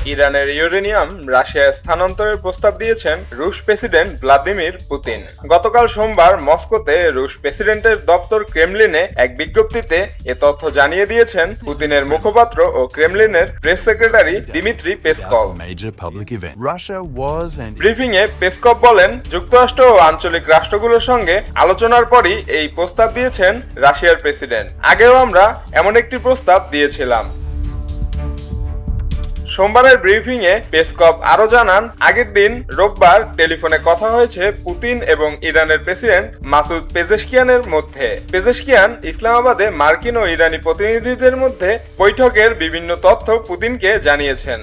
ইরানের ইউরেনিয়াম রাশিয়ায় স্থানান্তরের প্রস্তাব দিয়েছেন রুশ প্রেসিডেন্ট ভ্লাদিমির পুতিন। গতকাল সোমবার মস্কোতে রুশ প্রেসিডেন্টের দপ্তর ক্রেমলিনে এক বিজ্ঞপ্তিতে এ তথ্য জানিয়ে দিয়েছেন পুতিনের মুখপাত্র ও ক্রেমলিনের প্রেস সেক্রেটারি দিমিত্রি পেসকভ। ব্রিফিংয়ে পেসকভ বলেন, যুক্তরাষ্ট্র ও আঞ্চলিক রাষ্ট্রগুলোর সঙ্গে আলোচনার পরই এই প্রস্তাব দিয়েছেন রাশিয়ার প্রেসিডেন্ট। আগেও আমরা এমন একটি প্রস্তাব দিয়েছিলাম। সোমবারের ব্রিফিংয়ে পেসকভ আরও জানান, আগের দিন রোববার টেলিফোনে কথা হয়েছে পুতিন এবং ইরানের প্রেসিডেন্ট মাসুদ পেজেশকিয়ানের মধ্যে। পেজেশকিয়ান ইসলামাবাদে মার্কিন ও ইরানি প্রতিনিধিদের মধ্যে বৈঠকের বিভিন্ন তথ্য পুতিনকে জানিয়েছেন।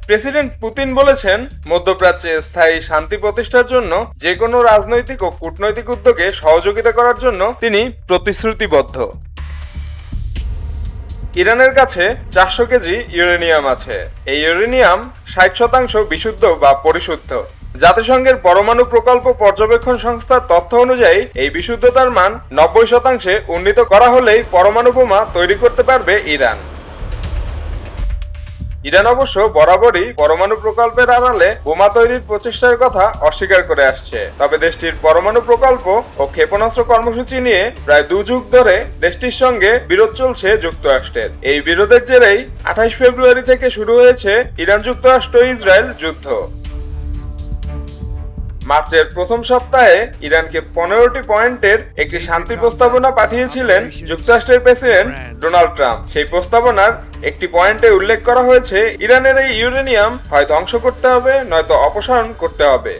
প্রেসিডেন্ট পুতিন বলেছেন, মধ্যপ্রাচ্যে স্থায়ী শান্তি প্রতিষ্ঠার জন্য যে কোনো রাজনৈতিক ও কূটনৈতিক উদ্যোগে সহযোগিতা করার জন্য তিনি প্রতিশ্রুতিবদ্ধ। ইরানের কাছে 400 কেজি ইউরেনিয়াম আছে। এই ইউরেনিয়াম 60% বিশুদ্ধ বা পরিশুদ্ধ। জাতিসংঘের পরমাণু প্রকল্প পর্যবেক্ষণ সংস্থার তথ্য অনুযায়ী এই বিশুদ্ধতার মান 90% উন্নীত করা হলেই পরমাণু বোমা তৈরি করতে পারবে ইরান। ইরান অবশ্য বরাবরই পরমাণু প্রকল্পের আড়ালে বোমা তৈরির প্রচেষ্টার কথা অস্বীকার করে আসছে। তবে দেশটির পরমাণু প্রকল্প ও ক্ষেপণাস্ত্র কর্মসূচি নিয়ে প্রায় 2 যুগ ধরে দেশটির সঙ্গে বিরোধ চলছে যুক্তরাষ্ট্রের। এই বিরোধের জেরেই 28 ফেব্রুয়ারি থেকে শুরু হয়েছে ইরান যুক্তরাষ্ট্র ইসরায়েল যুদ্ধ। মার্চের প্রথম সপ্তাহে ইরানকে 15টি পয়েন্টের একটি শান্তি প্রস্তাবনা পাঠিয়েছিলেন যুক্তরাষ্ট্রের প্রেসিডেন্ট ডোনাল্ড ট্রাম্প। সেই প্রস্তাবনার একটি পয়েন্টে উল্লেখ করা হয়েছে, ইরানের এই ইউরেনিয়াম হয় ধ্বংস করতে হবে নয়তো অপসারণ করতে হবে।